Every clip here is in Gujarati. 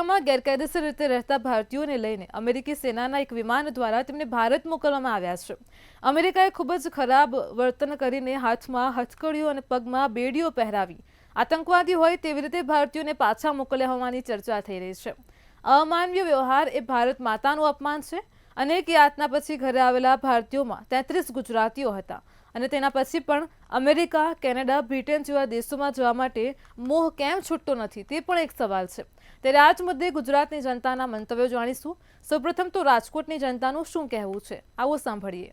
અમેરિકામાં ગેરકાયદેસર રીતે રહેતા ભારતીયોને લઈને અમેરિકી સેનાના એક વિમાન દ્વારા તેમને ભારત મોકલવામાં આવ્યા છે. અમેરિકાએ ખૂબ જ ખરાબ વર્તન કરીને હાથમાં હથકડીઓ અને પગમાં બેડીઓ પહેરાવી આતંકવાદી હોય તેવી રીતે ભારતીયોને પાછા મોકલ્યા હોવાની ચર્ચા થઈ રહી છે. અમાનવીય વ્યવહાર એ ભારત માતાનું અપમાન છે. અનેક યાતના પછી ઘરે આવેલા ભારતીયોમાં 33 ગુજરાતીઓ હતા અને તેના પછી પણ અમેરિકા, કેનેડા, બ્રિટન જેવા દેશોમાં જવા માટે મોહ કેમ છૂટતો નથી તે પણ એક સવાલ છે. ત્યારે આ જ મુદ્દે ગુજરાતની જનતાના મંતવ્યો જાણીશું. સૌપ્રથમ તો રાજકોટની જનતાનું શું કહેવું છે, આવો સાંભળીએ.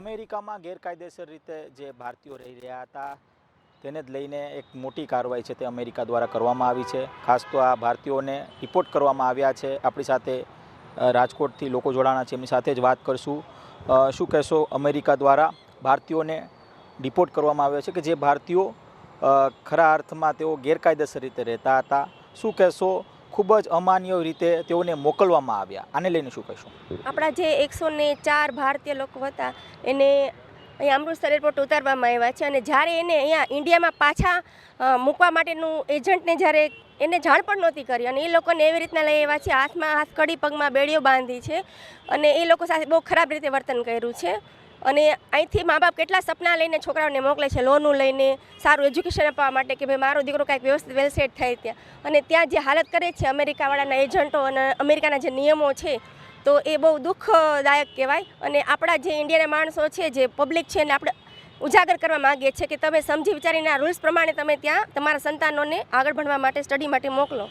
અમેરિકામાં ગેરકાયદેસર રીતે જે ભારતીયો રહી રહ્યા હતા તેને જ લઈને એક મોટી કાર્યવાહી છે તે અમેરિકા દ્વારા કરવામાં આવી છે. ખાસ તો આ ભારતીયોને રિપોર્ટ કરવામાં આવ્યા છે. આપણી સાથે રાજકોટથી લોકો જોડાણા છે, એમની સાથે જ વાત કરશું. શું કહેશો, અમેરિકા દ્વારા ભારતીયોને ડિપોર્ટ કરવામાં આવ્યા છે કે જે ભારતીયો ખરા અર્થમાં તેઓ ગેરકાયદેસર રીતે રહેતા હતા, શું કહેશો, ખૂબ જ અમાન્ય રીતે તેઓને મોકલવામાં આવ્યા, આને લઈને શું કહેશો? આપણા જે 104 ભારતીય લોકો હતા એને અહીંયા અમૃતસર એરપોર્ટ ઉતારવામાં આવ્યા છે અને જ્યારે એને અહીંયા ઇન્ડિયામાં પાછા મૂકવા માટેનું એજન્ટને જ્યારે એને જાણ પણ નહોતી કરી અને એ લોકોને એવી રીતના લઈ આવ્યા છે, હાથમાં હાથકડી, પગમાં બેડીઓ બાંધી છે અને એ લોકો સાથે બહુ ખરાબ રીતે વર્તન કર્યું છે. અને અહીંથી મા બાપ કેટલા સપના લઈને છોકરાઓને મોકલે છે, લોનું લઈને સારું એજ્યુકેશન આપવા માટે કે ભાઈ મારો દીકરો કાંઈક વ્યવસ્થિત વેલ સેટ થાય ત્યાં, અને ત્યાં જે હાલત કરે છે અમેરિકાવાળાના એજન્ટો અને અમેરિકાના જે નિયમો છે તો એ બહુ દુઃખદાયક કહેવાય. અને આપણા જે ઇન્ડિયાના માણસો છે, જે પબ્લિક છે, એને આપણે ઉજાગર કરવા માગીએ છીએ કે તમે સમજી વિચારીને આ રૂલ્સ પ્રમાણે તમે ત્યાં તમારા સંતાનોને આગળ ભણવા માટે, સ્ટડી માટે મોકલો.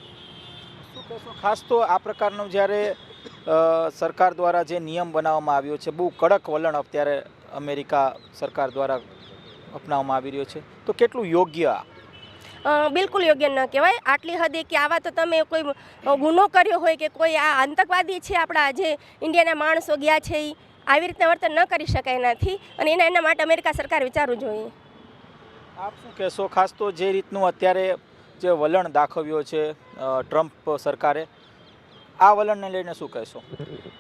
શું કહેશો, ખાસ તો આ પ્રકારનો જ્યારે સરકાર દ્વારા જે નિયમ બનાવવામાં આવ્યો છે, બહુ કડક વલણ અત્યારે અમેરિકા સરકાર દ્વારા અપનાવવામાં આવી રહ્યો છે, તો કેટલું યોગ્ય? બિલકુલ યોગ્ય ન કહેવાય. આટલી હદે કે આવા તો તમે કોઈ ગુનો કર્યો હોય કે કોઈ આ આતંકવાદી છે, આપણા જે ઇન્ડિયાના માણસો ગયા છે એ આવી રીતના વર્તન ન કરી શકાય નથી અને એના માટે અમેરિકા સરકાર વિચારવું જોઈએ. આપ શું કહેશો, ખાસ તો જે રીતનું અત્યારે જે વલણ દાખવ્યો છે ટ્રમ્પ સરકારે, આ વલણને લઈને શું કહેશો?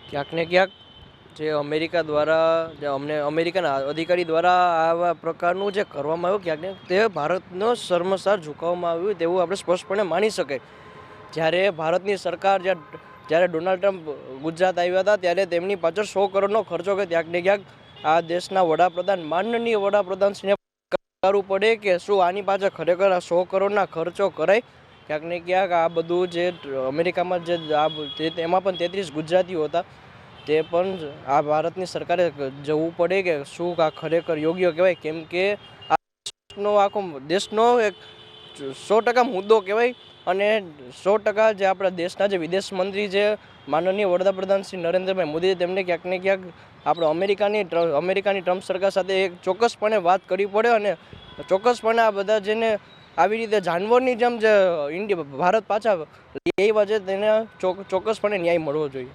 ક્યાંક ને ક્યાંક જે અમેરિકા દ્વારા, જે અમેરિકાના અધિકારી દ્વારા આવા પ્રકારનું જે કરવામાં આવ્યું, ક્યાંક ને તે ભારતનો શર્મસાર ઝુકાવવામાં આવ્યું તેવું આપણે સ્પષ્ટપણે માની શકાય. જ્યારે ભારતની સરકાર જ્યારે ડોનાલ્ડ ટ્રમ્પ ગુજરાત આવ્યા હતા ત્યારે તેમની પાછળ 100 કરોડનો ખર્ચો કે ક્યાંક ને ક્યાંક આ દેશના વડાપ્રધાન, માનનીય વડાપ્રધાનશ્રીને કરવું પડે કે શું આની પાછળ ખરેખર આ 100 કરોડના ખર્ચો કરાય. ક્યાંક ને ક્યાંક આ બધું જે અમેરિકામાં જે એમાં પણ 33 ગુજરાતીઓ હતા, તે પણ આ ભારતની સરકારે જવું પડે કે શું આ ખરેખર યોગ્ય કહેવાય. કેમ કે આ આખો દેશનો એક 100% મુદ્દો કહેવાય અને 100% જે આપણા દેશના જે વિદેશ મંત્રી છે, માનનીય વડાપ્રધાન શ્રી નરેન્દ્રભાઈ મોદી, તેમને ક્યાંક ને ક્યાંક આપણે અમેરિકાની ટ્રમ્પ સરકાર સાથે એક ચોક્કસપણે વાત કરવી પડે અને ચોક્કસપણે આ બધા જેને આવી રીતે જાનવરની જેમ જે ભારત પાછા એ વજે તેને ચોક્કસપણે ન્યાય મળવો જોઈએ.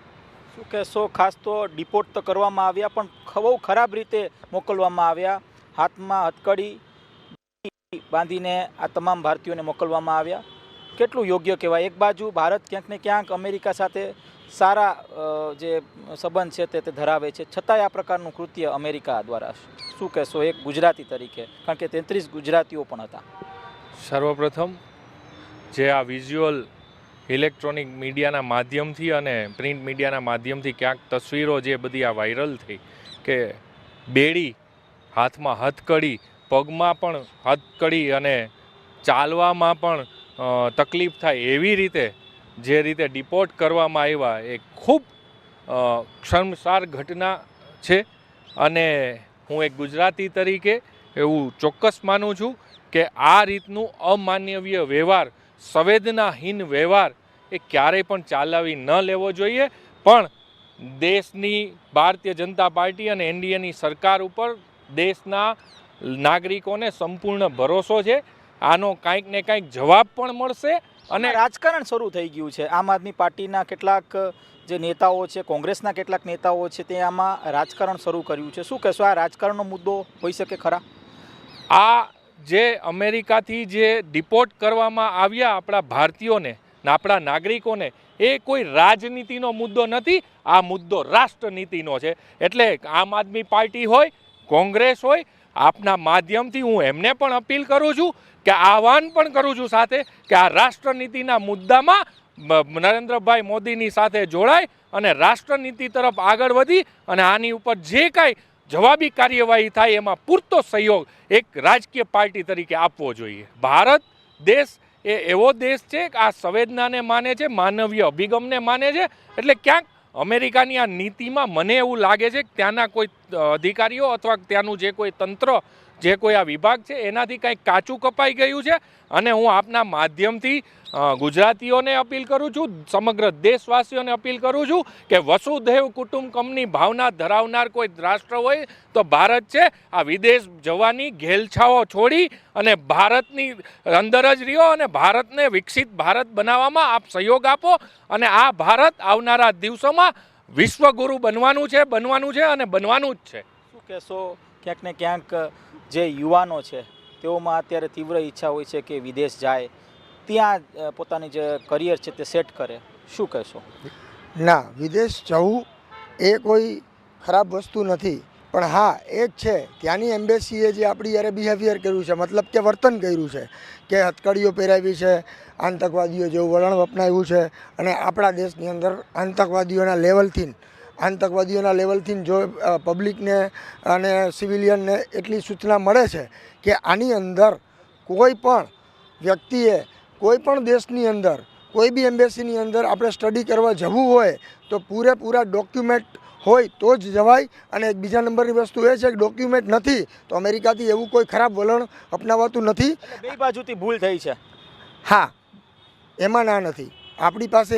શું કહેશો, ખાસ તો ડિપોર્ટ તો કરવામાં આવ્યા પણ બહુ ખરાબ રીતે મોકલવામાં આવ્યા, હાથમાં હથકડી બાંધીને આ તમામ ભારતીયોને મોકલવામાં આવ્યા, કેટલું યોગ્ય કહેવાય? એક બાજુ ભારત ક્યાંક ને ક્યાંક અમેરિકા સાથે સારા જે સંબંધ છે તે ધરાવે છે, છતાંય આ પ્રકારનું કૃત્ય અમેરિકા દ્વારા, શું કહેશો એક ગુજરાતી તરીકે, કારણ કે 33 ગુજરાતીઓ પણ હતા? સર્વપ્રથમ જે આ વિઝ્યુઅલ ઇલેક્ટ્રોનિક મીડિયાના માધ્યમથી અને પ્રિન્ટ મીડિયાના માધ્યમથી ક્યાંક તસવીરો જે બધી આ વાયરલ થઈ કે બેડી, હાથમાં હથકડી, પગમાં પણ હથકડી અને ચાલવામાં પણ તકલીફ થાય એવી રીતે જે રીતે ડિપોર્ટ કરવામાં આવ્યા, એ ખૂબ શર્મસાર ઘટના છે. અને હું એક ગુજરાતી તરીકે એવું ચોક્કસ માનું છું કે આ રીતનું અમાનવીય વ્યવહાર, સંવેદનાહીન વ્યવહાર એ ક્યારેય પણ ચાલાવી ન લેવો જોઈએ. પણ દેશની ભારતીય જનતા પાર્ટી અને એનડીએની સરકાર ઉપર દેશના નાગરિકોને સંપૂર્ણ ભરોસો છે. આનો કાંઈક ને કાંઈક જવાબ પણ મળશે. અને રાજકારણ શરૂ થઈ ગયું છે. આમ આદમી પાર્ટીના કેટલાક જે નેતાઓ છે, કોંગ્રેસના કેટલાક નેતાઓ છે, તે આમાં રાજકારણ શરૂ કર્યું છે. શું કહેશો, આ રાજકારણનો મુદ્દો હોઈ શકે ખરા? આ જે અમેરિકાથી જે ડિપોર્ટ કરવામાં આવ્યા આપણા ભારતીયોને, આપણા નાગરિકોને, એ કોઈ રાજનીતિનો મુદ્દો નથી, આ મુદ્દો રાષ્ટ્રનીતિનો છે. એટલે આમ આદમી પાર્ટી હોય, કોંગ્રેસ હોય, આપના માધ્યમથી હું એમને પણ અપીલ કરું છું કે આહવાન પણ કરું છું સાથે કે આ રાષ્ટ્રનીતિના મુદ્દામાં નરેન્દ્રભાઈ મોદીની સાથે જોડાય અને રાષ્ટ્રનીતિ તરફ આગળ વધી અને આની ઉપર જે કાંઈ જવાબી કાર્યવાહી થાય એમાં પૂરતો સહયોગ એક રાજકીય પાર્ટી તરીકે આપવો જોઈએ. ભારત દેશ એ એવો દેશ છે કે આ સંવેદનાને માને છે, માનવીય અભિગમને માને છે. એટલે ક્યાંક અમેરિકાની આ નીતિમાં મને એવું લાગે છે કે ત્યાંના કોઈ અધિકારીઓ અથવા ત્યાંનું જે કોઈ તંત્ર, જે કોઈ આ વિભાગ છે એનાથી કંઈક કાચું કપાઈ ગયું છે. અને હું આપના માધ્યમથી ગુજરાતીઓને અપીલ કરું છું, સમગ્ર દેશવાસીઓને અપીલ કરું છું કે વસુધૈવ કુટુંબકમની ભાવના ધરાવનાર કોઈ રાષ્ટ્ર હોય તો ભારત છે. આ વિદેશ જવાની ઘેલછાઓ છોડી અને ભારતની અંદર જ રહ્યો અને ભારતને વિકસિત ભારત બનાવવામાં આપ સહયોગ આપો. અને આ ભારત આવનારા દિવસોમાં વિશ્વગુરુ બનવાનું છે અને બનવાનું જ છે. શું કહેશો, ક્યાંક ને ક્યાંક જે યુવાનો છે તેઓમાં અત્યારે તીવ્ર ઈચ્છા હોય છે કે વિદેશ જાય, ત્યાં પોતાની જે કરિયર છે તે સેટ કરે, શું કહેશો? ના, વિદેશ જવું એ કોઈ ખરાબ વસ્તુ નથી, પણ હા એ જ છે ત્યાંની એમ્બેસીએ જે આપણી યારે બિહેવિયર કર્યું છે, મતલબ કે વર્તન કર્યું છે, કે હથકડીઓ પહેરાવી છે, આતંકવાદીઓ જેવું વલણ અપનાવ્યું છે. અને આપણા દેશની અંદર આતંકવાદીઓના લેવલથી જો પબ્લિકને અને સિવિલિયનને એટલી સૂચના મળે છે કે આની અંદર કોઈ પણ વ્યક્તિએ કોઈ પણ દેશની અંદર કોઈ બી એમ્બેસીની અંદર આપણે સ્ટડી કરવા જવું હોય તો પૂરેપૂરા ડોક્યુમેન્ટ હોય તો જ જવાય. અને એક બીજા નંબરની વસ્તુ એ છે કે ડોક્યુમેન્ટ નથી તો અમેરિકાથી એવું કોઈ ખરાબ વલણ અપનાવાતું નથી. બે બાજુથી ભૂલ થઈ છે. હા, એમાં ના નથી. આપણી પાસે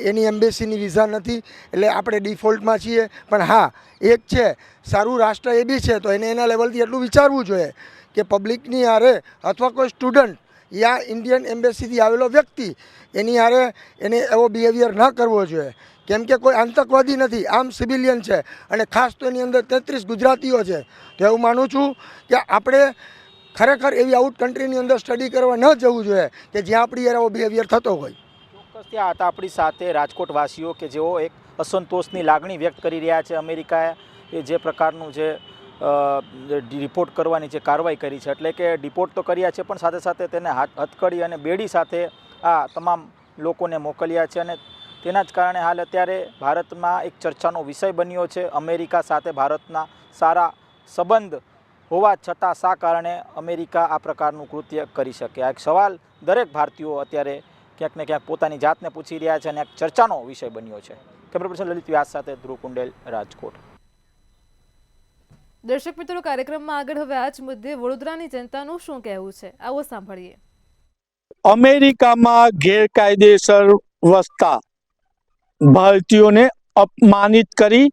એની એમ્બેસીની વિઝા નથી એટલે આપણે ડિફોલ્ટમાં છીએ. પણ હા, એક છે સારું રાષ્ટ્ર એ બી છે તો એને એના લેવલથી એટલું વિચારવું જોઈએ કે પબ્લિકની હારે અથવા કોઈ સ્ટુડન્ટ યા ઇન્ડિયન એમ્બેસીથી આવેલો વ્યક્તિ એની હારે એને એવો બિહેવિયર ન કરવો જોઈએ. કેમ કે કોઈ આતંકવાદી નથી, આમ સિવિલિયન છે. અને ખાસ તો એની અંદર 33 ગુજરાતીઓ છે. તો એવું માનું છું કે આપણે ખરેખર એવી આઉટ કન્ટ્રીની અંદર સ્ટડી કરવા ન જવું જોઈએ કે જ્યાં આપણી એવો બિહેવિયર થતો હોય. ચોક્કસ ત્યાં હતા આપણી સાથે રાજકોટવાસીઓ કે જેઓ એક અસંતોષની લાગણી વ્યક્ત કરી રહ્યા છે. અમેરિકાએ જે પ્રકારનું જે રિપોર્ટ કરવાની જે કાર્યવાહી કરી છે, એટલે કે ડિપોર્ટ તો કર્યા છે પણ સાથે સાથે તેને હથકડી અને બેડી સાથે આ તમામ લોકોને મોકલ્યા છે. અને તેના જ કારણે હાલ અત્યારે ભારતમાં એક ચર્ચાનો વિષય બન્યો છે. અમેરિકા સાથે ભારતના સારા સંબંધ હોવા છતાં શા કારણે અમેરિકા આ પ્રકારનું કૃત્ય કરી શકે? આ એક સવાલ દરેક ભારતીયો અત્યારે ક્યાંક ને ક્યાંક પોતાની જાતને પૂછી રહ્યા છે અને એક ચર્ચાનો વિષય બન્યો છે. કેમેરા પર્સન લલિત વ્યાસ સાથે ધ્રુવ કુંડેલ, રાજકોટ. દર્શક મિત્રો, કાર્યક્રમમાં આગળ હવે આ જ મુદ્દે વડોદરાની જનતાનું શું કહેવું છે, આવો સાંભળીએ. અમેરિકામાં ગેરકાયદેસર વસતા ભારતીયોને અપમાનિત કરી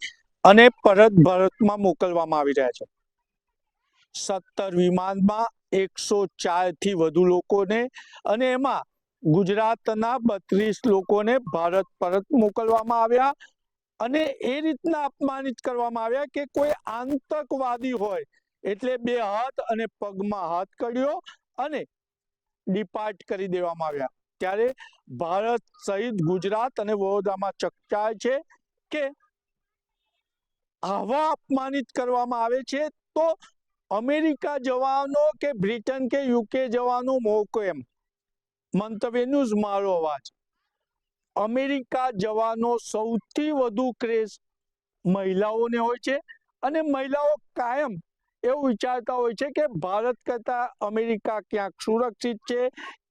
અને પરત ભારતમાં મોકલવામાં આવી રહ્યા છે. 17 વિમાનમાં 104 થી વધુ લોકોને અને એમાં ગુજરાતના 32 લોકોને ભારત પરત મોકલવામાં આવ્યા. અને એ રીતના અપમાનિત કરવામાં આવ્યા કે કોઈ આતંકવાદી હોય એટલે 2 હાથ અને પગમાં હાથ કર્યો અને ડિપાર્ટ કરી દેવામાં આવ્યા. ત્યારે ભારત સહિત ગુજરાત અને વડોદરામાં ચકચાર છે કે આવા અપમાનિત કરવામાં આવે છે તો અમેરિકા જવાનો કે બ્રિટન કે યુકે જવાનો મોકો એમ. મંતવ્ય ન્યૂઝ, મારો અવાજ. અમેરિકા જવાનો સૌથી વધુ ક્રેઝ મહિલાઓને હોય છે અને મહિલાઓ કાયમ એવું વિચારતા હોય છે કે ભારત કરતા અમેરિકા ક્યાંક સુરક્ષિત છે,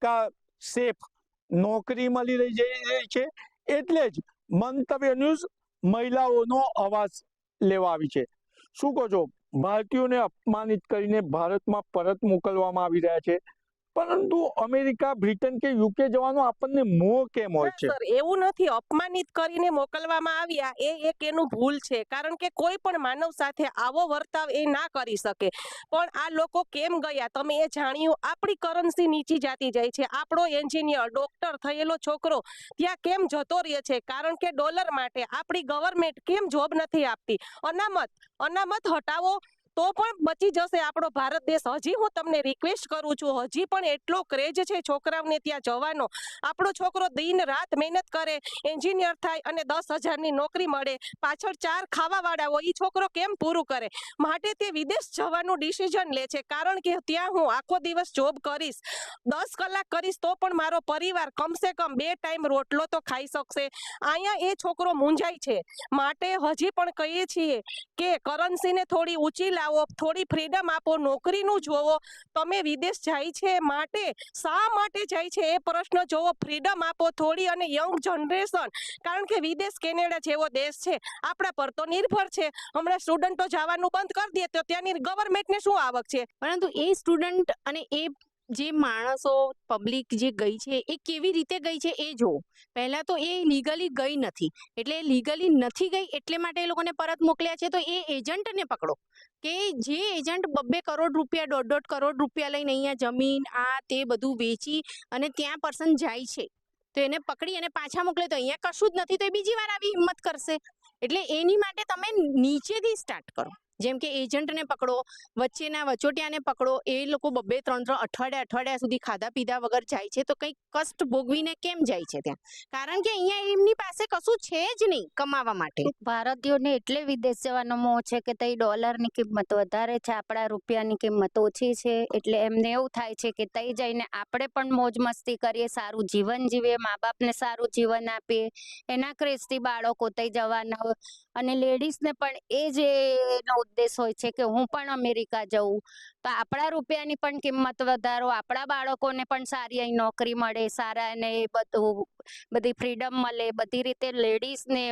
કા સેફ નોકરી મળી રહી છે. એટલે જ મંતવ્ય ન્યૂઝ મહિલાઓનો અવાજ લેવા આવી છે. શું કહો છો? ભારતીયોને અપમાનિત કરીને ભારતમાં પરત મોકલવામાં આવી રહ્યા છે, પરંતુ અમેરિકા, બ્રિટન કે યુકે જવાનો આપણને મોહ કેમ હોય છે? સર, એવું નથી. અપમાનિત કરીને મોકલવામાં આવ્યા એ એક એનું ભૂલ છે, કારણ કે કોઈ પણ માનવ સાથે આવો વર્તાવ એ ના કરી શકે. પણ આ લોકો કેમ ગયા તમે એ જાણ્યું? આપણી કરન્સી નીચી જાતી જાય છે. આપણો એન્જિનિયર, ડોક્ટર થયેલો છોકરો ત્યાં કેમ જતો રહે છે? કારણ કે ડોલર માટે. આપણી ગવર્મેન્ટ કેમ જોબ નથી આપતી? અનામત હટાવો, તો પણ બચી જશે આપણો ભારત દેશ. હજી હું તમને રિક્વેસ્ટ કરું છું, હજી પણ એટલો ક્રેઝ છે છોકરાઓને ત્યાં જવાનો. આપણો છોકરો દિન રાત મહેનત કરે, એન્જિનિયર થાય અને 10,000ની નોકરી મળે, પાછળ 4 ખાવાવાળા હોય, એ છોકરો કેમ પૂરું કરે? માટે તે વિદેશ જવાનું ડિસિઝન લે છે, કારણ કે ત્યાં હું આખો દિવસ જોબ કરીશ, 10 કલાક કરીશ, તો પણ મારો પરિવાર કમસે કમ 2 ટાઈમ રોટલો તો ખાઈ શકશે. અહીંયા એ છોકરો મૂંઝાય છે. માટે હજી પણ કહીએ છીએ કે કરન્સીને થોડી ઊંચી લાવો, થોડી ફ્રીડમ આપો, નોકરીનું જોવો. તમે વિદેશ જાય છે માટે શા માટે જાય છે એ પ્રશ્ન જોવો, ફ્રીડમ આપો થોડી, અને યંગ જનરેશન, કારણ કે વિદેશ કેનેડા જેવો દેશ છે, આપણા પર તો નિર્ભર છે. હમણાં સ્ટુડન્ટો જવાનું બંધ કરી દે તો ત્યાંની ગવર્મેન્ટને શું આવક છે? પરંતુ એ સ્ટુડન્ટ અને એ જે માણસો પબ્લિક જે ગઈ છે એ કેવી રીતે ગઈ છે એ જો. પહેલા તો એ લીગલી ગઈ નથી, એટલે લીગલી નથી ગઈ એટલે માટે એ લોકોને પરત મોકલ્યા છે. તો એ એજન્ટને પકડો કે જે એજન્ટ 2-2 કરોડ રૂપિયા 1.5 કરોડ રૂપિયા લઈને અહીંયા જમીન આ તે બધું વેચી અને ત્યાં પર્સન જાય છે, તો એને પકડી અને પાછા મોકલે. તો અહીંયા કશું જ નથી તો એ બીજી વાર આવી હિંમત કરશે. એટલે એની માટે તમે નીચેથી સ્ટાર્ટ કરો. જેમ કે એજન્ટને પકડો, વચ્ચેના વચોટિયાને પકડો. એ લોકો 2-3 અઠવાડિયા સુધી ખાધા પીધા વગર જાય છે, તો કંઈક કષ્ટ ભોગવીને કેમ જાય છે ત્યાં? કારણ કે અહીંયા એમની પાસે કશું છે જ નહીં કમાવા માટે. ભારતીયોને એટલે વિદેશ જવાનો મોહ છે કે તઈ ડોલરની કિંમત વધારે છે, આપણા રૂપિયાની કિંમત ઓછી છે. એટલે એમને એવું થાય છે કે તઈ જઈને આપણે પણ મોજ મસ્તી કરીએ, સારું જીવન જીવીએ, મા બાપને સારું જીવન આપીએ. એના ક્રેઝથી બાળકો તઈ જવાના હોય. અને લેડીઝને પણ એ જ એનો ઉદ્દેશ હોય છે કે હું પણ અમેરિકા જઉં, તો આપણા રૂપિયાની પણ કિંમત વધારો, આપણા બાળકોને પણ સારી અહીં નોકરી મળે, સારા એને બધી ફ્રીડમ મળે, બધી રીતે લેડીઝને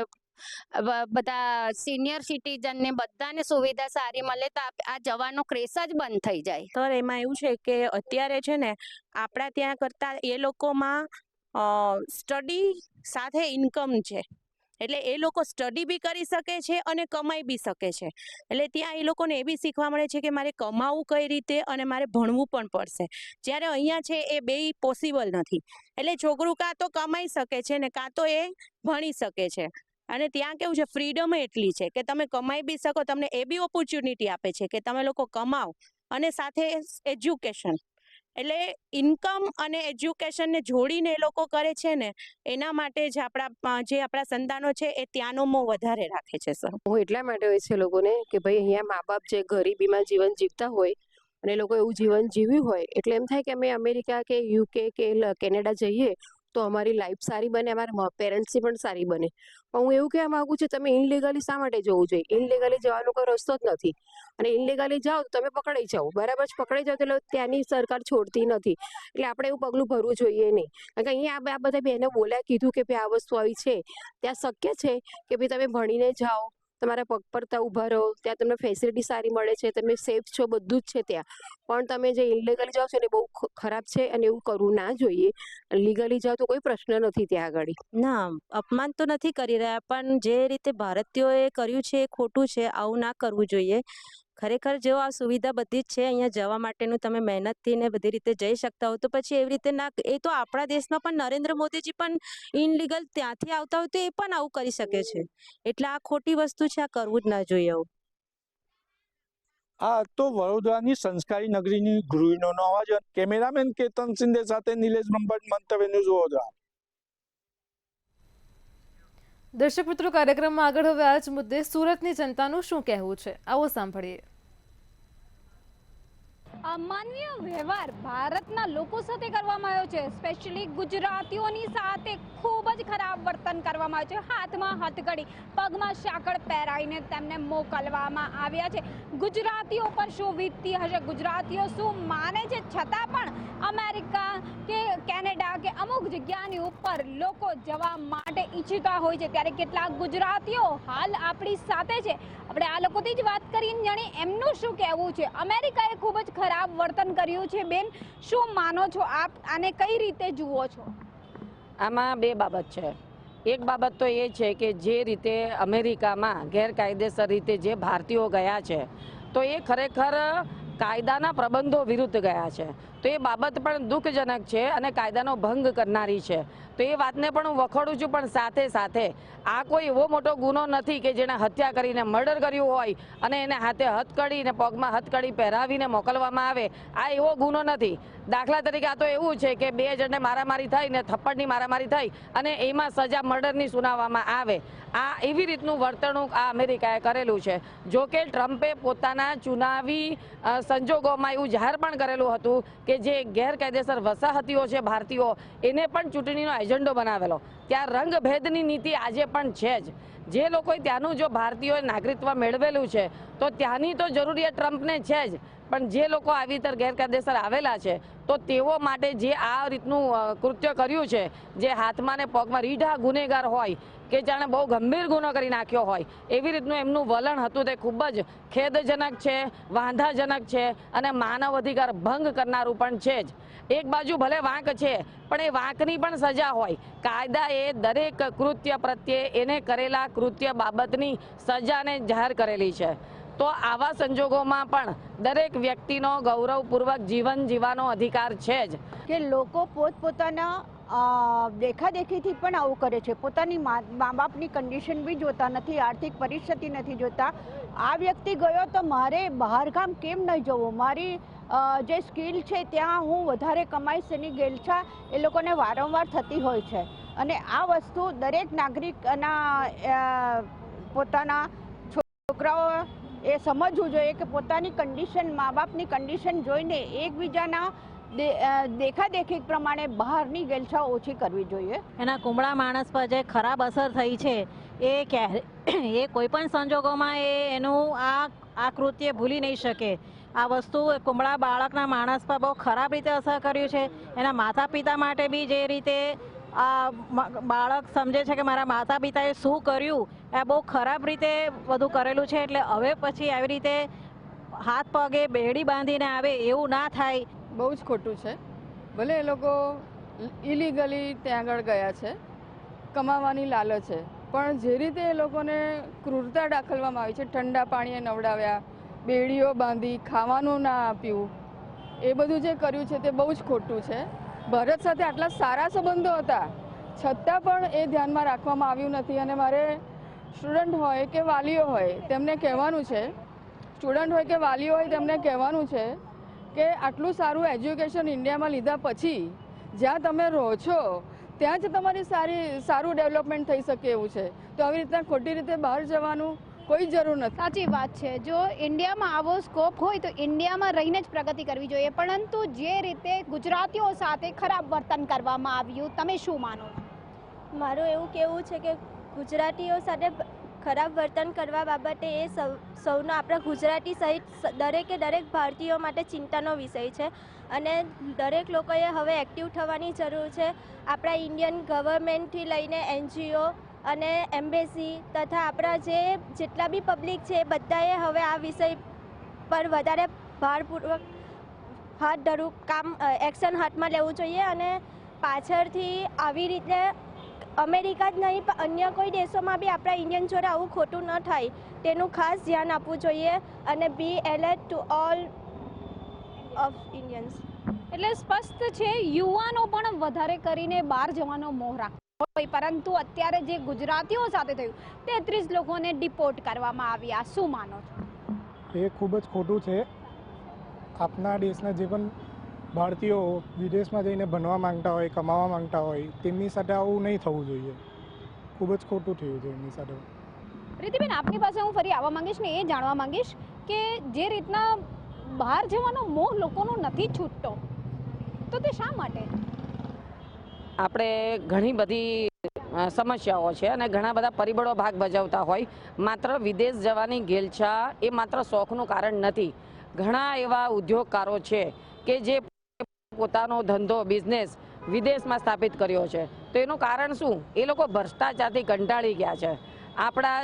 બધા સિનિયર સિટીઝનને બધાને સુવિધા સારી મળે, તો આ જવાનો ક્રેઝ જ બંધ થઈ જાય. તો એમાં એવું છે કે અત્યારે છે ને આપણા ત્યાં કરતાં એ લોકોમાં સ્ટડી સાથે ઇન્કમ છે, એટલે એ લોકો સ્ટડી બી કરી શકે છે અને કમાઈ બી શકે છે. એટલે ત્યાં એ લોકોને એ બી શીખવા મળે છે કે મારે કમાવું કઈ રીતે અને મારે ભણવું પણ પડશે. જ્યારે અહીંયા છે એ બેય પોસિબલ નથી. એટલે છોકરું કાં તો કમાઈ શકે છે ને કાં તો એ ભણી શકે છે. અને ત્યાં કેવું છે, ફ્રીડમ એટલી છે કે તમે કમાઈ બી શકો, તમને એ બી ઓપોર્ચ્યુનિટી આપે છે કે તમે લોકો કમાઓ અને સાથે એજ્યુકેશન. એટલે ઇન્કમ અને એજ્યુકેશનને જોડીને એ લોકો કરે છે ને, એના માટે જ આપણા સંતાનો છે એ ત્યાંનો મોહ વધારે રાખે છે. સર, હું એટલા માટે હોય છે લોકોને કે ભાઈ અહીંયા મા બાપ જે ગરીબીમાં જીવન જીવતા હોય અને લોકો એવું જીવન જીવ્યું હોય, એટલે એમ થાય કે અમે અમેરિકા કે UK કે કેનેડા જઈએ તો અમારી લાઈફ સારી બને, અમારા પેરેન્ટ્સની પણ સારી બને. પણ હું એવું કહેવા માંગુ છું, તમે ઇનલીગલી શા માટે જવું જોઈએ? ઇનલીગલી જવાનો કોઈ રસ્તો જ નથી. અને ઇનલીગલી જાઓ તો તમે પકડાઈ જાઓ, બરાબર જ પકડાઈ જાઓ એટલે ત્યાંની સરકાર છોડતી નથી. એટલે આપણે એવું પગલું ભરવું જોઈએ નહીં. કારણ કે અહીંયા આ બધા બહેનો બોલ્યા કીધું કે ભાઈ આ વસ્તુ આવી છે, ત્યાં શક્ય છે કે ભાઈ તમે ભણીને જાઓ, તમારા પગ પર ત્યાં ઊભા રહો, ત્યાં તમને ફેસિલિટી સારી મળે છે, તમે સેફ છો, બધું જ છે ત્યાં. પણ તમે જે ઇનલીગલી જાઓ છો ને બહુ ખરાબ છે અને એવું કરવું ના જોઈએ. લીગલી જાઓ તો કોઈ પ્રશ્ન નથી ત્યાં આગળ. ના, અપમાન તો નથી કરી રહ્યા, પણ જે રીતે ભારતીયોએ કર્યું છે એ ખોટું છે. આવું ના કરવું જોઈએ. ખરેખર જો આ સુવિધા બધી જ છે અહીંયા જવા માટેનું, તમે મહેનતથી ને બધી રીતે જઈ શકતા હો, તો પછી એવી રીતે ના. એ તો આપણા દેશમાં પણ નરેન્દ્ર મોદીજી પણ ઇનલીગલ ત્યાંથી આવતા હોય તો એ પણ આવું કરી શકે છે. એટલે આ ખોટી વસ્તુ છે, આ કરવું જ ના જોઈએ આવું. આ તો વડોદરાની સંસ્કારી નગરીની ગૃહિણીનો અવાજ. કેમેરામેન કેતન સિંધે સાથે નિલેશ બ્રહ્મભટ્ટ, મંતવ્ય ન્યૂઝ વડોદરા. દર્શક મિત્રો, કાર્યક્રમમાં આગળ હવે આ જ મુદ્દે સુરતની જનતાનું શું કહેવું છે, આવો સાંભળીએ. માનવીય વ્યવહાર ભારતના લોકો સાથે કરવામાં આવ્યો છે. સ્પેશિયલી ગુજરાતીઓની સાથે ખૂબ જ ખરાબ વર્તન કરવામાં આવ્યું છે. હાથમાં હથકડી, પગમાં સાંકળ પહેરાવીને તેમને મોકલવામાં આવ્યા છે. ગુજરાતીઓ પર શું વીતતી હશે, ગુજરાતીઓ શું માને છે, છતાં પણ અમેરિકા કે કેનેડા કે અમુક જગ્યાની ઉપર લોકો જવા માટે ઈચ્છતા હોય છે. ત્યારે કેટલાક ગુજરાતીઓ હાલ આપણી સાથે છે. આપણે આ લોકોથી જ વાત કરીને જાણીએ એમનું શું કહેવું છે. અમેરિકાએ ખૂબ જ ખરાબ વર્તન કર્યું છે. બેન, શું માનો છો આપ, આને કઈ રીતે જુઓ છો? આમાં બે બાબત છે. એક બાબત તો એ છે કે જે રીતે અમેરિકામાં ગેરકાયદેસર રીતે જે ભારતીયો ગયા છે, તો એ ખરેખર કાયદાના પ્રબંધો વિરુદ્ધ ગયા છે. તો એ બાબત પણ દુઃખજનક છે અને કાયદાનો ભંગ કરનારી છે. તો એ વાતને પણ હું વખોડું છું, પણ સાથે સાથે આ કોઈ એવો મોટો ગુનો નથી કે જેણે હત્યા કરીને મર્ડર કર્યું હોય અને એને હાથે હથકડી ને પગમાં હથકડી પહેરાવીને મોકલવામાં આવે. આ એવો ગુનો નથી. દાખલા તરીકે આ તો એવું છે કે 2 જણને મારામારી થઈ ને થપ્પડની મારામારી થઈ અને એમાં સજા મર્ડરની સુનાવવામાં આવે. આ એવી રીતનું વર્તણૂક આ અમેરિકાએ કરેલું છે. જો કે ટ્રમ્પે પોતાના ચુનાવી સંજોગોમાં એવું જાહેર પણ કરેલું હતું કે જે ગેરકાયદેસર વસાહતીઓ છે ભારતીયો, એને પણ ચૂંટણીનો એજન્ડો બનાવેલો. ત્યાં રંગભેદની નીતિ આજે પણ છે જ. જે લોકોએ ત્યાંનું જો ભારતીયોએ નાગરિકત્વ મેળવેલું છે તો ત્યાંની તો જરૂરિયાત ટ્રમ્પને છે જ, પણ જે લોકો આવી રીતે ગેરકાયદેસર આવેલા છે તો તેઓ માટે જે આ રીતનું કૃત્ય કર્યું છે, જે હાથમાં ને પગમાં રીઢા ગુનેગાર હોય કે જાણે બહુ ગંભીર ગુનો કરી નાખ્યો હોય એવી રીતનું એમનું વલણ હતું, તે ખૂબ જ ખેદજનક છે, વાંધાજનક છે અને માનવ અધિકાર ભંગ કરનારું પણ છે જ. એક બાજુ ભલે વાંક છે પણ એ વાંકની પણ સજા હોય. કાયદા એ દરેક કૃત્ય પ્રત્યે એને કરેલા કૃત્ય બાબતની સજાને જાહેર કરેલી છે. તો આવા સંજોગોમાં પણ દરેક વ્યક્તિનો ગૌરવપૂર્વક જીવન જીવવાનો અધિકાર છે જ. કે લોકો પોતપોતાના દેખાદેખીથી પણ આવું કરે છે. પોતાની મા બાપની કન્ડિશન બી જોતા નથી, આર્થિક પરિસ્થિતિ નથી જોતા. આ વ્યક્તિ ગયો તો મારે બહારગામ કેમ નહીં જવું, મારી જે સ્કિલ છે ત્યાં હું વધારે કમાઈશ એની ગેલછા એ લોકોને વારંવાર થતી હોય છે. અને આ વસ્તુ દરેક નાગરિકના પોતાના છોકરાઓ એ સમજવું જોઈએ કે પોતાની કન્ડિશન, મા બાપની કન્ડિશન જોઈને એકબીજાના દેખાદેખી પ્રમાણે બહારની ગેલછા ઓછી કરવી જોઈએ. એના કુમળા માણસ પર જે ખરાબ અસર થઈ છે એ કોઈ પણ સંજોગોમાં એનું આ કૃત્ય ભૂલી નહીં શકે. આ વસ્તુ કુમળા બાળકના માણસ પર બહુ ખરાબ રીતે અસર કર્યું છે. એના માતા પિતા માટે બી જે રીતે આ બાળક સમજે છે કે મારા માતા પિતાએ શું કર્યું, એ બહુ ખરાબ રીતે બધું કરેલું છે. એટલે હવે પછી આવી રીતે હાથ પગે બેડી બાંધીને આવે એવું ના થાય. બહુ જ ખોટું છે. ભલે એ લોકો ઇલીગલી ત્યાં આગળ ગયા છે, કમાવાની લાલચ છે, પણ જે રીતે એ લોકોને ક્રૂરતા દાખવવામાં આવી છે, ઠંડા પાણીએ નવડાવ્યા, બેડીઓ બાંધી, ખાવાનું ના આપ્યું, એ બધું જે કર્યું છે તે બહુ જ ખોટું છે. ભારત સાથે આટલા સારા સંબંધો હતા છતાં પણ એ ધ્યાનમાં રાખવામાં આવ્યું નથી. અને મારે સ્ટુડન્ટ હોય કે વાલીઓ હોય તેમને કહેવાનું છે, તેમને કહેવાનું છે કે આટલું સારું એજ્યુકેશન ઇન્ડિયામાં લીધા પછી જ્યાં તમે રહો છો ત્યાં જ તમારી સારું ડેવલપમેન્ટ થઈ શકે એવું છે. તો આવી રીતના ખોટી રીતે બહાર જવાનું કોઈ જરૂર નથી. સાચી વાત છે. જો ઇન્ડિયામાં આવો સ્કોપ હોય તો ઇન્ડિયામાં રહીને જ પ્રગતિ કરવી જોઈએ, પરંતુ જે રીતે ગુજરાતીઓ સાથે ખરાબ વર્તન કરવામાં આવ્યું, તમે શું માનો? મારું એવું કહેવું છે કે ગુજરાતીઓ સાથે ખરાબ વર્તન કરવા બાબતે એ સૌનો આપણા ગુજરાતી સહિત દરેક ભારતીયો માટે ચિંતાનો વિષય છે. અને દરેક લોકોએ હવે એક્ટિવ થવાની જરૂર છે. આપણા ઇન્ડિયન ગવર્મેન્ટથી લઈને NGO અને એમ્બેસી તથા આપણા જેટલા બી પબ્લિક છે બધાએ હવે આ વિષય પર વધારે ભારપૂર્વક એક્શન હાથમાં લેવું જોઈએ. અને પાછળથી આવી રીતે અમેરિકા જ નહીં પણ અન્ય કોઈ દેશોમાં બી આપણા ઇન્ડિયન જોડે આવું ખોટું ન થાય તેનું ખાસ ધ્યાન આપવું જોઈએ. અને be alert to all of Indians. એટલે સ્પષ્ટ છે, યુવાનો પણ વધારે કરીને બહાર જવાનો મોહ રાખતો હોય, પરંતુ અત્યારે જે ગુજરાતીઓ સાથે થયું 33 લોકોને ડિપોર્ટ કરવામાં આવ્યા. શું માનો છો? એ ખૂબ જ ખોટું છે. આપણા દેશના જે પણ ભારતીયો વિદેશમાં જઈને ભણવા માંગતા હોય, કમાવા માંગતા હોય, તેમની સાથે આવું નહીં થવું જોઈએ. ખૂબ જ ખોટું થયું છે એમની સાથે. રીતિબેન, આપની પાસે હું ફરી આવવા માંગીશ ને એ જાણવા માંગીશ કે જે રીતના બહાર જવાનો મોહ લોકોનો નથી છૂટતો, તો તે શા માટે? આપણે ઘણી બધી સમસ્યાઓ છે અને ઘણા બધા પરિબળો ભાગ ભજવતા હોય. માત્ર વિદેશ જવાની ઘેલછા એ માત્ર શોખનું કારણ નથી. ઘણા એવા ઉદ્યોગકારો છે કે જે પોતાનો ધંધો, બિઝનેસ વિદેશમાં સ્થાપિત કર્યો છે. તો એનું કારણ શું? એ લોકો ભ્રષ્ટાચારથી કંટાળી ગયા છે. આપણા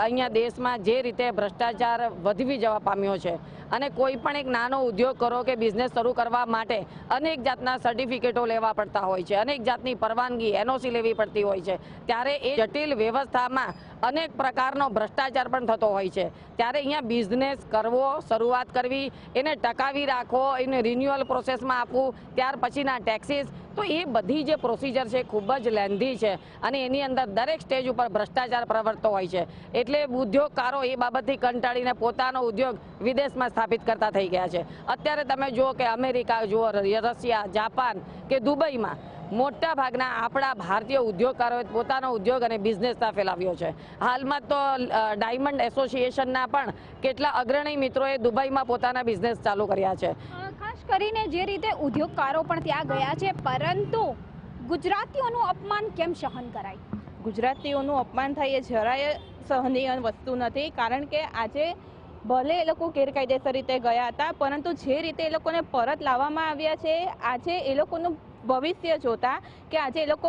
અહીંયા દેશમાં જે રીતે ભ્રષ્ટાચાર વધવી જવા પામ્યો છે અને કોઈ પણ એક નાનો ઉદ્યોગ કરો કે બિઝનેસ શરૂ કરવા માટે અનેક જાતના સર્ટિફિકેટો લેવા પડતા હોય છે, અનેક જાતની પરવાનગી NOC લેવી પડતી હોય છે. ત્યારે એ જટિલ વ્યવસ્થામાં અનેક પ્રકારનો ભ્રષ્ટાચાર પણ થતો હોય છે. ત્યારે અહીંયા બિઝનેસ કરવો, શરૂઆત કરવી, એને ટકાવી રાખવો, એને રિન્યુઅલ પ્રોસેસમાં આપવું, ત્યાર પછીના ટેક્સીસ, તો એ બધી જે પ્રોસિજર છે ખૂબ જ લેન્ધી છે અને એની અંદર દરેક સ્ટેજ ઉપર ભ્રષ્ટાચાર પ્રવર્તતો હોય છે. એટલે ઉદ્યોગકારો એ બાબતથી કંટાળીને પોતાનો ઉદ્યોગ વિદેશમાં સ્થાપિત કરતા થઈ ગયા છે. અત્યારે તમે જુઓ કે અમેરિકા જુઓ, રશિયા, જાપાન કે દુબઈમાં મોટા ભાગના આપણા ભારતીય ઉદ્યોગકારોએ પોતાનો ઉદ્યોગ અને બિઝનેસ ત્યાં ફેલાવ્યો છે. હાલમાં તો ડાયમંડ એસોસિએશનના પણ કેટલા અગ્રણી મિત્રોએ દુબઈમાં પોતાના બિઝનેસ ચાલુ કર્યા છે. ખાસ કરીને જે રીતે ઉદ્યોગકારો પણ ત્યાં ગયા છે, પરંતુ ગુજરાતીઓનું અપમાન કેમ સહન કરાય? ગુજરાતીઓનું અપમાન થાય એ જરાય સહનીય વસ્તુ નથી. કારણ કે આજે ભલે એ લોકો ગેરકાયદેસર રીતે ગયા હતા, પરંતુ જે રીતે એ લોકોને પરત લાવવામાં આવ્યા છે, આજે એ લોકોનું ભવિષ્ય જોતા કે આજે એ લોકો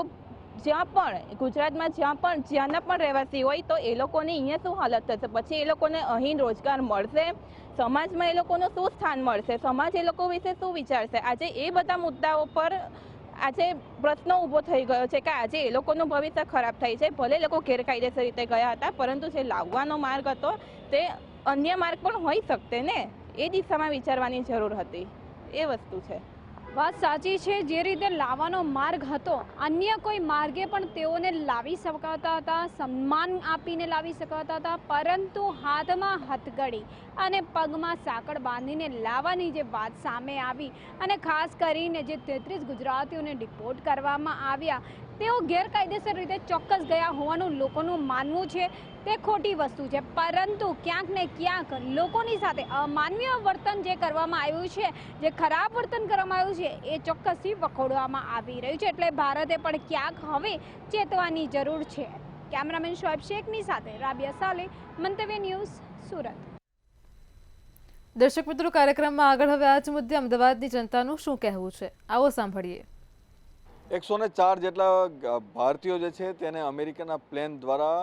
જ્યાં પણ ગુજરાતમાં જ્યાંના પણ રહેવાસી હોય તો એ લોકોની અહીંયા શું હાલત થશે, પછી એ લોકોને અહીં રોજગાર મળશે, સમાજમાં એ લોકોનું શું સ્થાન મળશે, સમાજ એ લોકો વિશે શું વિચારશે. આજે એ બધા મુદ્દાઓ પર આજે પ્રશ્ન ઊભો થઈ ગયો છે કે આજે એ લોકોનું ભવિષ્ય ખરાબ થાય છે. ભલે લોકો ગેરકાયદેસર રીતે ગયા હતા, પરંતુ જે લાવવાનો માર્ગ હતો તે અન્ય માર્ગ પણ હોઈ શકતે ને, એ દિશામાં વિચારવાની જરૂર હતી. એ વસ્તુ છે. વાત સાચી છે. જે રીતે લાવવાનો માર્ગ હતો, અન્ય કોઈ માર્ગે પણ તેઓને લાવી શકાતા હતા, સન્માન આપીને લાવી શકાતા હતા, પરંતુ હાથમાં હથકડી અને પગમાં સાંકળ બાંધીને લાવવાની જે વાત સામે આવી અને ખાસ કરીને જે 33 ગુજરાતીઓને ડિપોર્ટ કરવામાં આવ્યા, તેઓ ગેરકાયદેસર રીતે ચોક્કસ ગયા હોવાનું લોકોનું માનવું છે. તે ખોટી વસ્તુ છે, પરંતુ ક્યાંક ને ક્યાંક લોકોની સાથે અમાનવીય વર્તન જે કરવામાં આવ્યું છે, જે ખરાબ વર્તન કરવામાં આવ્યું છે, એ ચોક્કસથી વખોડવામાં આવી રહ્યું છે. એટલે ભારતે પણ ક્યાંક હવે ચેતવાની જરૂર છે. કેમેરામેન શોએબ શેખની સાથે રાબિયા સાલે, મંતવ્ય ન્યૂઝ, સુરત. દર્શક મિત્રો, કાર્યક્રમમાં આગળ હવે આ જ મુદ્દે અમદાવાદની જનતાનું શું કહેવું છે, આવો સાંભળીએ. 104 જેટલા ભારતીયો જે છે તેને અમેરિકાના પ્લેન દ્વારા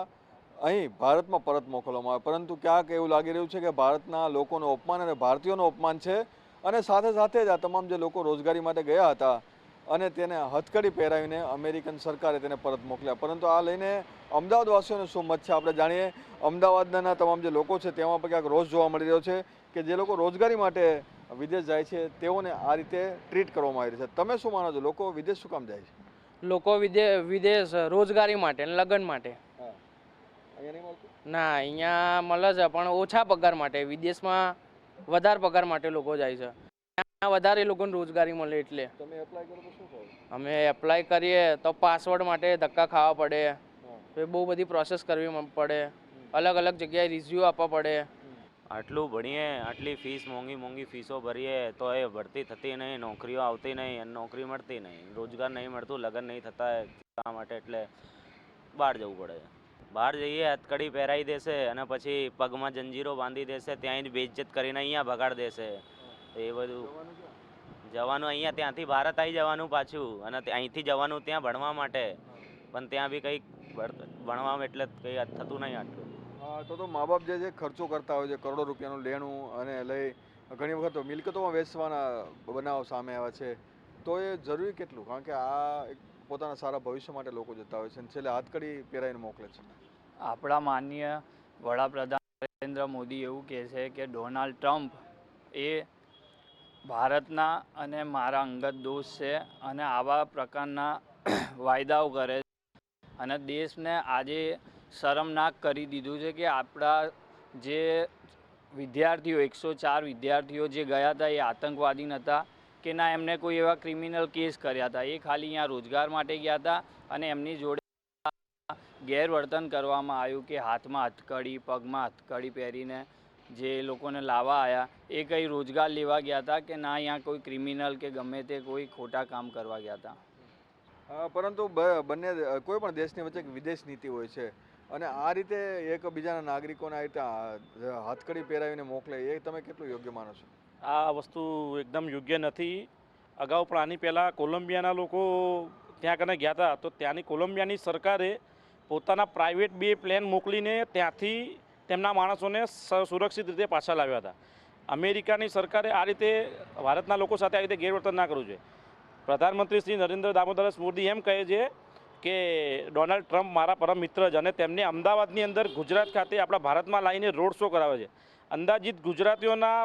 અહીં ભારતમાં પરત મોકલવામાં આવે, પરંતુ ક્યાંક એવું લાગી રહ્યું છે કે ભારતના લોકોનું અપમાન અને ભારતીયોનું અપમાન છે. અને સાથે સાથે જ આ તમામ જે લોકો રોજગારી માટે ગયા હતા અને તેને હથકડી પહેરાવીને અમેરિકન સરકારે તેને પરત મોકલ્યા. પરંતુ આ લઈને અમદાવાદવાસીઓનો શું મત છે આપણે જાણીએ. અમદાવાદના તમામ જે લોકો છે તેમાં પણ ક્યાંક રોષ જોવા મળી રહ્યો છે કે જે લોકો રોજગારી માટે વિદેશ જાય છે તેઓને આ રીતે ટ્રીટ કરવામાં આવી રહી છે. તમે શું માનો છો, લોકો વિદેશ શું કામ જાય છે? લોકો વિદેશ રોજગારી માટે, લગ્ન માટે. ના, અહીંયા મળે છે પણ ઓછા પગાર માટે. વિદેશમાં વધારે પગાર માટે લોકો જાય છે, ત્યાં વધારે લોકોને રોજગારી મળે. એટલે તમે એપ્લાય કરો તો શું થાય? અમે એપ્લાય કરીએ તો પાસવર્ડ માટે ધક્કા ખાવા પડે, બહુ બધી પ્રોસેસ કરવી પડે, અલગ અલગ જગ્યાએ રિઝ્યુ આપવા પડે. આટલું ભણીએ, આટલી ફીસ મોંઘી ફીસો ભરીએ તો એ ભરતી થતી નહીં, નોકરીઓ આવતી નહીં, નોકરી મળતી નહીં, રોજગાર નહીં મળતું, લગ્ન નહીં થતા એટલા માટે એટલે બહાર જવું પડે છે. બહાર જઈએ હથકડી પહેરાવી દેશે અને પછી પગમાં જંજીરો બાંધી દેશે, ત્યાં જ બેઇજ્જત કરીને અહીંયા ભગાડ દેશે. એ બધું જવાનું અહીંયા, ત્યાંથી ભારત આવી જવાનું પાછું, અને અહીંથી જવાનું ત્યાં ભણવા માટે, પણ ત્યાં બી કંઈક ભણવામાં એટલે કંઈ થતું નહીં આટલું. તો મા બાપ જે છે ખર્ચો કરતા હોય છે, કરોડો રૂપિયાનું લેણું અને લઈ ઘણી વખત મિલકતોમાં વેચવાના બનાવો સામે આવ્યા છે, તો એ જરૂરી કેટલું? કારણ કે આ પોતાના સારા ભવિષ્ય માટે લોકો જતા હોય છે અને છેલ્લે હાથકડી પહેરાવીને મોકલે છે. આપણા માનનીય વડાપ્રધાન નરેન્દ્ર મોદી એવું કહે છે કે ડોનાલ્ડ ટ્રમ્પ એ ભારતના અને મારા અંગત દોસ્ત છે અને આવા પ્રકારના વાયદાઓ કરે છે અને દેશને આજે શરમનાક કરી દીધું છે કે આપણા જે વિદ્યાર્થીઓ 104 વિદ્યાર્થીઓ જે ગયા હતા એ આતંકવાદી નહોતા કે ના એમને કોઈ એવા ક્રિમિનલ કેસ કર્યા હતા. એ ખાલી અહીંયા રોજગાર માટે ગયા હતા અને એમની જોડે ગેરવર્તન કરવામાં આવ્યું કે હાથમાં હથકડી, પગમાં હથકડી પહેરીને જે લોકોને લાવવા આવ્યા એ કંઈ રોજગાર લેવા ગયા હતા કે ના અહીંયા કોઈ ક્રિમિનલ કે ગમે તે કોઈ ખોટા કામ કરવા ગયા હતા. પરંતુ બંને કોઈ પણ દેશની વચ્ચે વિદેશ નીતિ હોય છે અને આ રીતે એકબીજાના નાગરિકોને આ રીતે હાથકડી પહેરાવીને મોકલે, એ તમે કેટલું યોગ્ય માનો છો? આ વસ્તુ એકદમ યોગ્ય નથી. અગાઉ પણ આની પહેલાં કોલંબિયાના લોકો ત્યાં કને ગયા હતા તો ત્યાંની કોલંબિયાની સરકારે પોતાના પ્રાઇવેટ 2 પ્લેન મોકલીને ત્યાંથી તેમના માણસોને સુરક્ષિત રીતે પાછા લાવ્યા હતા. અમેરિકાની સરકારે આ રીતે ભારતના લોકો સાથે આ રીતે ગેરવર્તન ના કરવું જોઈએ. પ્રધાનમંત્રી શ્રી નરેન્દ્ર દામોદર મોદી એમ કહે છે કે ડોનાલ્ડ ટ્રમ્પ મારા પરમ મિત્ર છે અને તેમને અમદાવાદની અંદર ગુજરાત ખાતે આપણા ભારતમાં લાવીને રોડ શો કરાવે છે. અંદાજિત ગુજરાતીઓના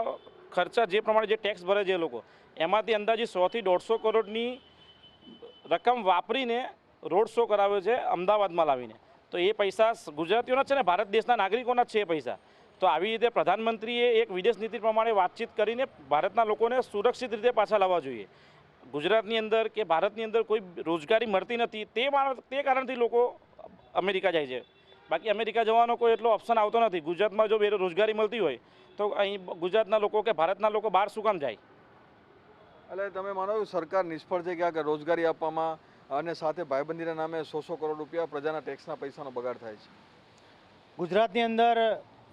ખર્ચા જે પ્રમાણે જે ટેક્સ ભરે છે એ લોકો એમાંથી અંદાજિત 100 થી 150 કરોડની રકમ વાપરીને રોડ શો કરાવ્યો છે અમદાવાદમાં લાવીને. તો એ પૈસા ગુજરાતીઓના છે ને ભારત દેશના નાગરિકોના જ છે એ પૈસા. તો આવી રીતે પ્રધાનમંત્રીએ એક વિદેશ નીતિ પ્રમાણે વાતચીત કરીને ભારતના લોકોને સુરક્ષિત રીતે પાછા લાવવા જોઈએ. ગુજરાતની અંદર કે ભારતની અંદર કોઈ રોજગારી મળતી નથી તે કારણથી લોકો અમેરિકા જાય છે. બાકી અમેરિકા જવાનો કોઈ એટલો ઓપ્શન આવતો નથી. ગુજરાતમાં જો રોજગારી મળતી હોય તો અહીં ગુજરાતના લોકો કે ભારતના લોકો બહાર શું કામ જાય? એટલે તમે માનો સરકાર નિષ્ફળ છે ક્યાંક રોજગારી આપવામાં અને સાથે ભાઈબંધીના નામે 100 કરોડ રૂપિયા પ્રજાના ટેક્સના પૈસાનો બગાડ થાય છે. ગુજરાતની અંદર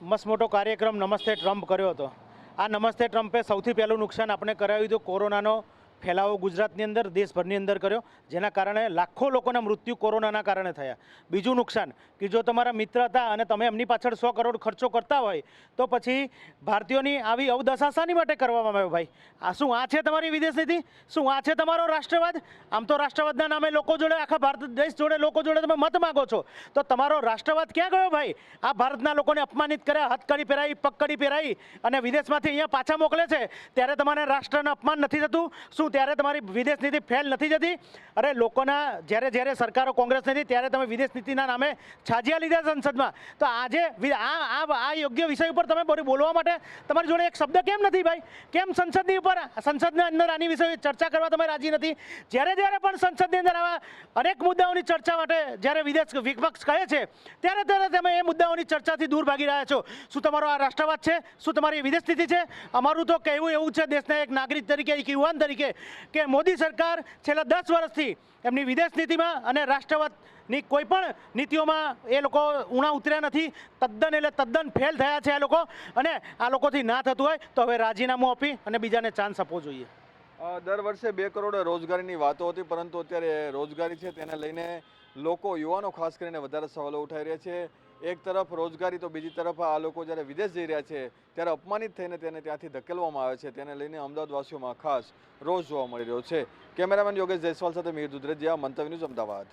મસ્ત મોટો કાર્યક્રમ નમસ્તે ટ્રમ્પ કર્યો હતો. આ નમસ્તે ટ્રમ્પે સૌથી પહેલું નુકસાન આપણે કરાવ્યું હતું કોરોનાનો ફેલાવો ગુજરાતની અંદર દેશભરની અંદર કર્યો, જેના કારણે લાખો લોકોના મૃત્યુ કોરોનાના કારણે થયા. બીજું નુકસાન કે જો તમારા મિત્ર હતા અને તમે એમની પાછળ 100 કરોડ ખર્ચો કરતા હોય તો પછી ભારતીયોની આવી અવદશા શાની માટે કરવામાં આવે ભાઈ? શું આ છે તમારી વિદેશ નીતિ? શું આ છે તમારો રાષ્ટ્રવાદ? આમ તો રાષ્ટ્રવાદના નામે લોકો જોડે, આખા ભારત દેશ જોડે લોકો જોડે તમે મત માગો છો, તો તમારો રાષ્ટ્રવાદ ક્યાં ગયો ભાઈ? આ ભારતના લોકોને અપમાનિત કર્યા, હથકડી પહેરાવી, પગકડી પહેરાવી અને વિદેશમાંથી અહીંયા પાછા મોકલે છે, ત્યારે તમારે રાષ્ટ્રનું અપમાન નથી થતું? શું ત્યારે તમારી વિદેશ નીતિ ફેલ નથી જતી? અરે લોકોના જ્યારે સરકારો કોંગ્રેસ નથી ત્યારે તમે વિદેશ નીતિના નામે છાજિયા લીધા સંસદમાં. તો આજે આ યોગ્ય વિષય ઉપર તમે બોલવા માટે તમારી જોડે એક શબ્દ કેમ નથી ભાઈ? કેમ સંસદની અંદર આની વિષય ચર્ચા કરવા તમે રાજી નથી? જ્યારે પણ સંસદની અંદર આવા અનેક મુદ્દાઓની ચર્ચા માટે જ્યારે વિપક્ષ કહે છે ત્યારે તમે એ મુદ્દાઓની ચર્ચાથી દૂર ભાગી રહ્યા છો. શું તમારો આ રાષ્ટ્રવાદ છે? શું તમારી વિદેશ નીતિ છે? અમારું તો કહેવું એવું છે દેશના એક નાગરિક તરીકે, એક યુવાન તરીકે, કે મોદી સરકાર છેલ્લા 10 વર્ષથી એમની વિદેશ નીતિમાં અને રાષ્ટ્રવાદની કોઈ પણ નીતિઓમાં એ લોકો ઉણા ઉતર્યા નથી. તદ્દન ફેલ થયા છે આ લોકો. અને આ લોકોથી ના થતું હોય તો હવે રાજીનામું આપી અને બીજાને ચાન્સ આપવો જોઈએ. દર વર્ષે 2 કરોડ રોજગારીની વાતો હતી, પરંતુ અત્યારે રોજગારી છે તેને લઈને લોકો, યુવાનો ખાસ કરીને વધારે સવાલો ઉઠાવી રહ્યા છે. એક તરફ રોજગારી તો બીજી તરફ આ લોકો જ્યારે વિદેશ જઈ રહ્યા છે ત્યારે અપમાનિત થઈને તેને ત્યાંથી ધકેલવામાં આવે છે. તેને લઈને અમદાવાદવાસીઓમાં ખાસ રોષ જોવા મળી રહ્યો છે. કેમેરામેન યોગેશ જયસ્વાલ સાથે મીર દુધરેજિયા, મંતવ્ય ન્યૂઝ, અમદાવાદ.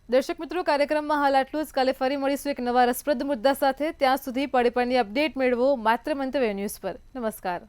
દર્શક મિત્રો, કાર્યક્રમમાં હાલ આટલું જ. કાલે ફરી મળીશું એક નવા રસપ્રદ મુદ્દા સાથે. ત્યાં સુધી પળે પળની અપડેટ મેળવો માત્ર મંતવ્ય ન્યૂઝ પર. નમસ્કાર.